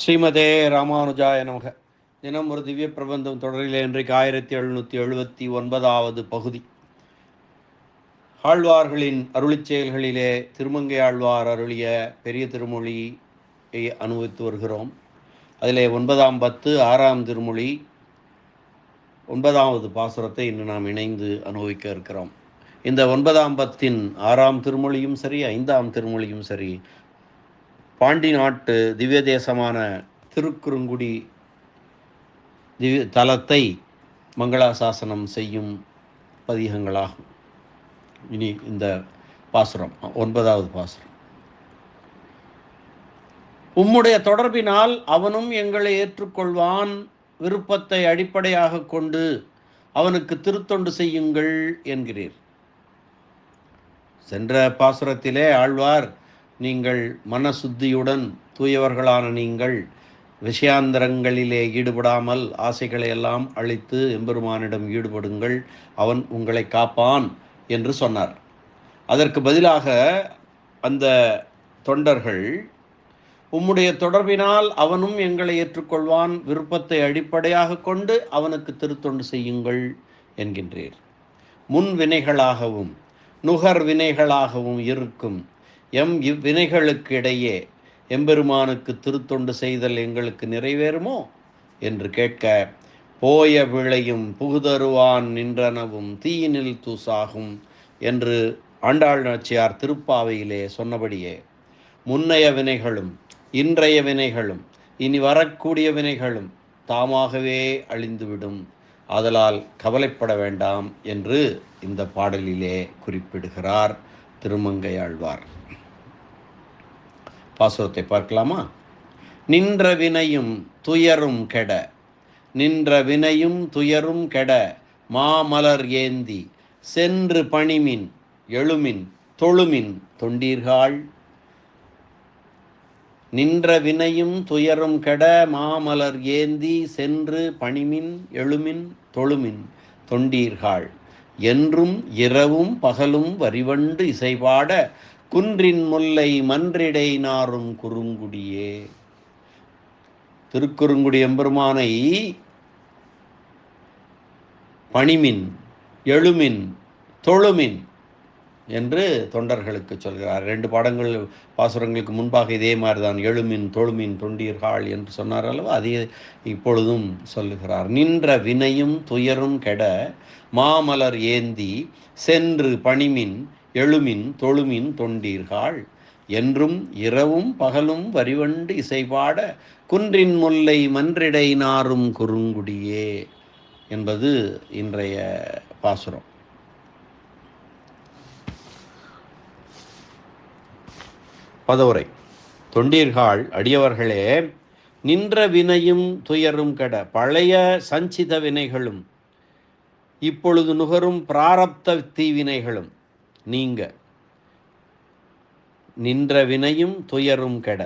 ஸ்ரீமதே ராமானுஜாய நமக. தினம் ஒரு திவ்ய பிரபந்தம் தொடரில் இன்றைக்கு 1779வது பகுதி. ஆழ்வார்களின் அருளிச் செயல்களிலே திருமங்கை ஆழ்வார் அருளிய பெரிய திருமொழியை அனுபவித்து வருகிறோம். அதிலே 9ஆம் பத்து 6ஆம் திருமொழி 9வது பாசுரத்தை இன்று நாம் இணைந்து அனுபவிக்க இருக்கிறோம். இந்த 9ஆம் பத்தின் 6ஆம் திருமொழியும் சரி 5ஆம் திருமொழியும் சரி பாண்டி நாட்டு திவ்ய தேசமான திருக்குறுங்குடி திவ்ய தலத்தை மங்களாசாசனம் செய்யும் பதிகங்களாகும். இனி இந்த பாசுரம் 9வது பாசுரம். உம்முடைய தொடர்பினால் அவனும் எங்களை ஏற்றுக்கொள்வான், விருப்பத்தை அடிப்படையாக கொண்டு அவனுக்கு திருத்தொண்டு செய்யுங்கள் என்கிறீர். சென்ற பாசுரத்திலே ஆழ்வார், நீங்கள் மனசுத்தியுடன் தூயவர்களான நீங்கள் விஷயாந்தரங்களிலே ஈடுபடாமல் ஆசைகளை எல்லாம் அழித்து எம்பெருமானிடம் ஈடுபடுங்கள், அவன் உங்களை காப்பான் என்று சொன்னார். அதற்கு பதிலாக அந்த தொண்டர்கள், உம்முடைய தொடர்பினால் அவனும் எங்களை ஏற்றுக்கொள்வான், விருப்பத்தை அடிப்படையாக கொண்டு அவனுக்கு திருத்தொண்டு செய்யுங்கள் என்கின்றீர். முன் வினைகளாகவும் நுகர் வினைகளாகவும் இருக்கும் இவ்வினைகளுக்கு இடையே எம்பெருமானுக்கு திருத்தொண்டு செய்தல் எங்களுக்கு நிறைவேறுமோ என்று கேட்க, போய விளையும் புகுதருவான் நின்றனவும் தீயினில் தூசாகும் என்று ஆண்டாள் நாச்சியார் திருப்பாவையிலே சொன்னபடியே முன்னைய வினைகளும் இன்றைய வினைகளும் இனி வரக்கூடிய வினைகளும் தாமாகவே அழிந்துவிடும், ஆதலால் கவலைப்பட வேண்டாம் என்று இந்த பாடலிலே குறிப்பிடுகிறார் திருமங்கையாழ்வார். பாசுரத்தை பார்க்கலாமா? நின்ற வினையும் துயரும் கெட, நின்ற வினையும் துயரும் கெட மாமலர் ஏந்தி சென்று பணிமின் எழுமின் தொழுமின் தொண்டீர்கள். நின்ற வினையும் துயரும் கெட மாமலர் ஏந்தி சென்று பணிமின் எழுமின் தொழுமின் தொண்டீர்கள். என்றும் இரவும் பகலும் வரிவண்டு இசைபாட குன்றின் முல்லை மன்றிடை நாரும் குறுங்குடியே. திருக்குறுங்குடி எம்பெருமானை பணிமின் எழுமின் தொழுமின் என்று தொண்டர்களுக்கு சொல்கிறார். 2 பாடங்கள் பாசுரங்களுக்கு முன்பாக இதே மாதிரி தான் எழுமின் தொழுமின் தொண்டீர்கள் என்று சொன்னார் அல்லவா, அதே இப்பொழுதும் சொல்லுகிறார். நின்ற வினையும் துயரும் கெட மாமலர் ஏந்தி சென்று பணிமின் எழுமின் தொழுமின் தொண்டீர்கள். என்றும் இரவும் பகலும் வரிவண்டு இசைபாட குன்றின் முல்லை மன்றிடை நாரும் குறுங்குடியே என்பது இன்றைய பாசுரம். பதவுரை. தொண்டீர்கள் அடியவர்களே, நின்ற வினையும் துயரும் கெட, பழைய சஞ்சித வினைகளும் இப்பொழுது நுகரும் பிராரப்த தீவினைகளும் நீங்க, நின்ற வினையும் துயரும் கெட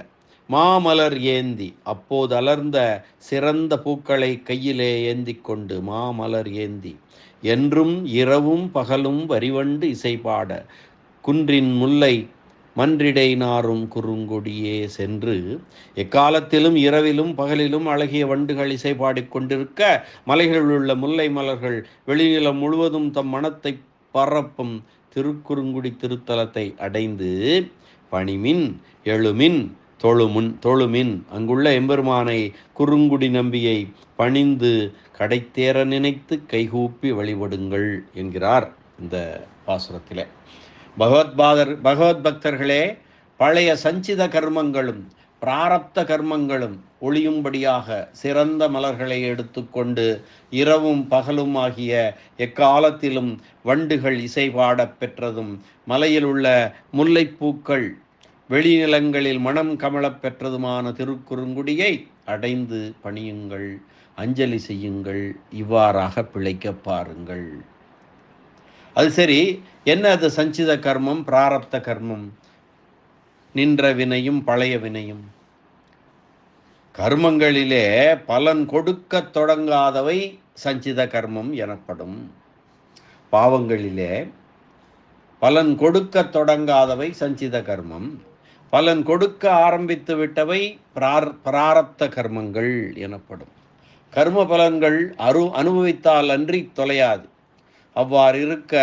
மாமலர் ஏந்தி, அப்போது அலர்ந்த சிறந்த பூக்களை கையிலே ஏந்தி கொண்டு மாமலர் ஏந்தி, என்றும் இரவும் பகலும் வரிவண்டு இசைபாட குன்றின் முல்லை மன்றிடை நாரும் குறுங்கொடியே சென்று எக்காலத்திலும் இரவிலும் பகலிலும் அழகிய வண்டுகள் இசை பாடிக்கொண்டிருக்க மலைகளில் உள்ள முல்லை மலர்கள் வெளிநிலம் முழுவதும் தம் மனத்தை பரப்பும் திருக்குறுங்குடி திருத்தலத்தை அடைந்து பணிமின் எழுமின் தொழுமின் அங்குள்ள எம்பெருமானை குறுங்குடி நம்பியை பணிந்து கடைத்தேற நினைத்து கைகூப்பி வழிபடுங்கள் என்கிறார் இந்த பாசுரத்திலே. பகவத் பக்தர்களே, பழைய சஞ்சித கர்மங்களும் பிராரப்த கர்மங்களும் ஒளியும்படியாக சிறந்த மலர்களை எடுத்துக்கொண்டு இரவும் பகலும் ஆகிய எக்காலத்திலும் வண்டுகள் இசைபாடப் பெற்றதும் மலையில் உள்ள முல்லைப்பூக்கள் வெளிநிலங்களில் மனம் கமலப் பெற்றதுமான திருக்குறுங்குடியை அடைந்து பணியுங்கள், அஞ்சலி செய்யுங்கள், இவ்வாறாக பிழைக்க பாருங்கள். அது சரி, என்ன அது சஞ்சித கர்மம் பிராரப்த கர்மம்? நின்ற வினையும் பழைய வினையும். கர்மங்களிலே பலன் கொடுக்க தொடங்காதவை சஞ்சித கர்மம் எனப்படும். பாவங்களிலே பலன் கொடுக்க தொடங்காதவை சஞ்சித கர்மம். பலன் கொடுக்க ஆரம்பித்து விட்டவை பிராரப்த கர்மங்கள் எனப்படும். கர்ம பலன்கள் அனுபவித்தால் அன்றி தொலையாது. அவ்வாறு இருக்க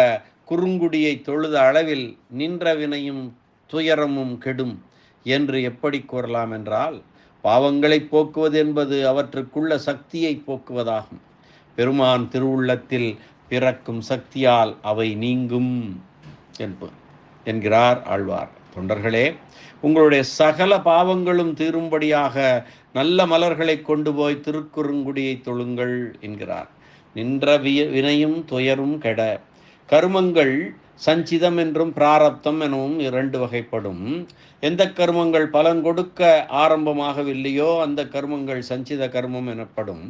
குறுங்குடியை தொழுத அளவில் நின்ற வினையும் துயரமும் கெடும் என்று எப்படி கூறலாம் என்றால், பாவங்களை போக்குவது என்பது அவற்றுக்குள்ள சக்தியை போக்குவதாகும். பெருமான் திருவுள்ளத்தில் பிறக்கும் சக்தியால் அவை நீங்கும் என்கிறார் ஆழ்வார். தொண்டர்களே, உங்களுடைய சகல பாவங்களும் தீரும்படியாக நல்ல மலர்களை கொண்டு போய் திருக்குறுங்குடியை தொழுங்கள் என்கிறார். நின்ற வினையும் துயரும் கெட. கருமங்கள் சஞ்சிதம் என்றும் பிராரப்தம் எனவும் 2 வகைப்படும். எந்த கர்மங்கள் பலன் கொடுக்க ஆரம்பமாகவில்லையோ அந்த கர்மங்கள் சஞ்சித கர்மம் எனப்படும்.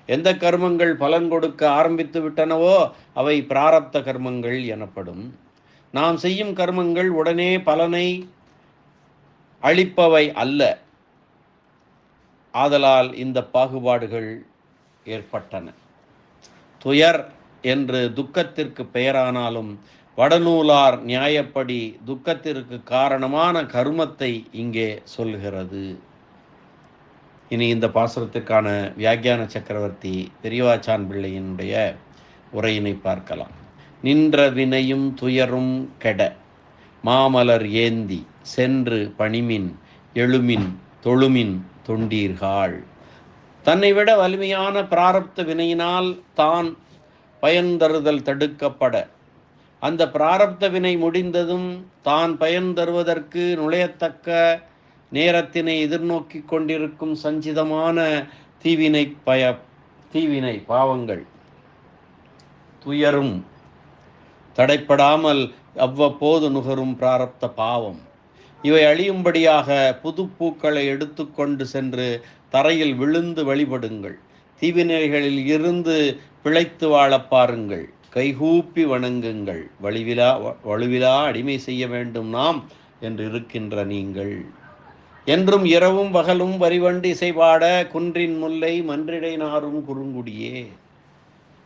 எந்த கர்மங்கள் பலன் கொடுக்க ஆரம்பித்து விட்டனவோ அவை பிராரப்த கர்மங்கள் எனப்படும். நாம் செய்யும் கர்மங்கள் உடனே பலனை அளிப்பவை அல்ல. ஆதலால் இந்த பாகுபாடுகள் ஏற்பட்டன. துயர் என்று துக்கத்திற்கு பெயரானாலும் வடநூலார் நியாயப்படி துக்கத்திற்கு காரணமான கருமத்தை இங்கே சொல்லுகிறது. இனி இந்த பாசுரத்திற்கான வியாக்கியான சக்கரவர்த்தி பெரியவாச்சான் பிள்ளையினுடைய உரையினை பார்க்கலாம். நின்ற வினையும் துயரும் கெட மாமலர் ஏந்தி சென்று பணிமின் எழுமின் தொழுமின் தொண்டீர்கள். தன்னை விட வலிமையான பிராரப்த வினையினால் தான் பயன் தருதல் தடுக்கப்பட, அந்த பிராரப்த வினை முடிந்ததும் தான் பயன் தருவதற்கு நுழையத்தக்க நேரத்தினை எதிர்நோக்கி கொண்டிருக்கும் சஞ்சிதமான தீவினை பாவங்கள் துயரும் தடைப்படாமல் அவ்வப்போது நுகரும் பிராரப்த பாவம் இவை அழியும்படியாக புது பூக்களை எடுத்துக்கொண்டு சென்று தரையில் விழுந்து வழிபடுங்கள். தீவினைகளில் இருந்து பிழைத்து வாழ பாருங்கள். கைகூப்பி வணங்குங்கள். வலுவிலா அடிமை செய்ய வேண்டும் நாம் என்று இருக்கின்ற நீங்கள். என்றும் இரவும் பகலும் வரிவண்டு இசைபாட குன்றின் முல்லை மன்றிடை நாரும் குறுங்குடியே.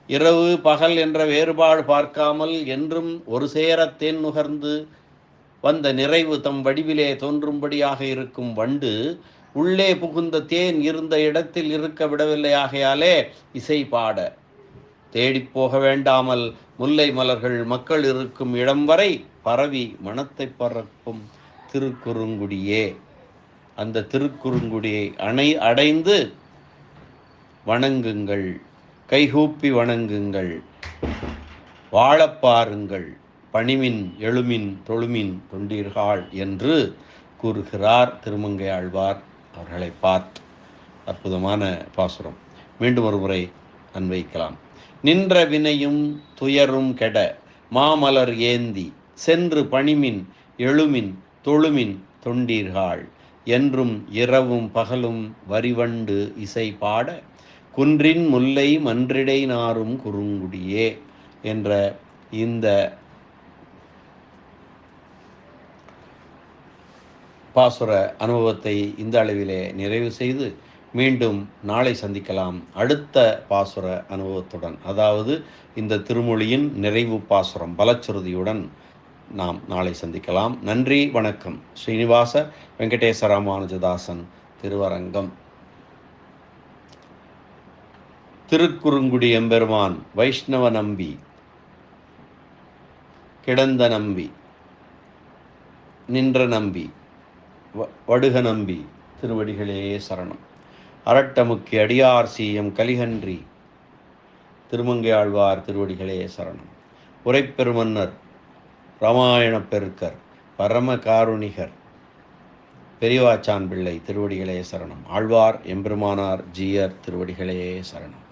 இரவு பகல் என்ற வேறுபாடு பார்க்காமல் என்றும் ஒரு சேரத்தேன் நுகர்ந்து வந்த நிறைவு தம் வடிவிலே தோன்றும்படியாக இருக்கும் வண்டு உள்ளே புகுந்த தேன் இருந்த இடத்தில் இருக்க விடவில்லையாகையாலே இசை பாட தேடிப்போக வேண்டாமல் முல்லை மலர்கள் மக்கள் இருக்கும் இடம் வரை பரவி மனத்தை பறக்கும் திருக்குறுங்குடியே. அந்த திருக்குறுங்குடியை அடைந்து வணங்குங்கள். கைகூப்பி வணங்குங்கள். வாழப்பாருங்கள். பணிமின் எழுமின் தொழுமின் தொண்டீர்கள் என்று கூறுகிறார் திருமங்கை ஆழ்வார் அவர்களை பார்த்து. அற்புதமான பாசுரம். மீண்டும் ஒரு முறை அன்வைக்கலாம். நின்ற வினையும் துயரும் கெட மாமலர் ஏந்தி சென்று பணிமின் எழுமின் தொழுமின் தொண்டீர்கள். என்றும் இரவும் பகலும் வரிவண்டு இசை பாட குன்றின் முல்லை மன்றிடை நாரும் குறுங்குடியே என்ற இந்த பாசுர அனுபவத்தை இந்த அளவிலே நிறைவு செய்து மீண்டும் நாளை சந்திக்கலாம் அடுத்த பாசுர அனுபவத்துடன். அதாவது இந்த திருமொழியின் நிறைவு பாசுரம் பலச்சுருதியுடன் நாம் நாளை சந்திக்கலாம். நன்றி, வணக்கம். ஸ்ரீனிவாச வெங்கடேச ராமானுஜதாசன், திருவரங்கம். திருக்குறுங்குடி எம்பெருமான் வைஷ்ணவ நம்பி, கிடந்த நம்பி, நின்ற நம்பி, வடுக நம்பி திருவடிகளே சரணம். அரட்டமுக்கி அடியார் சீயம் கலிகன்றி திருமங்கையாழ்வார் திருவடிகளே சரணம். உரைப்பெருமன்னர் ராமாயண பெருக்கர் பரம காருணிகர் பெரியவாச்சான் பிள்ளை திருவடிகளே சரணம். ஆழ்வார் எம்பெருமானார் ஜீயர் திருவடிகளே சரணம்.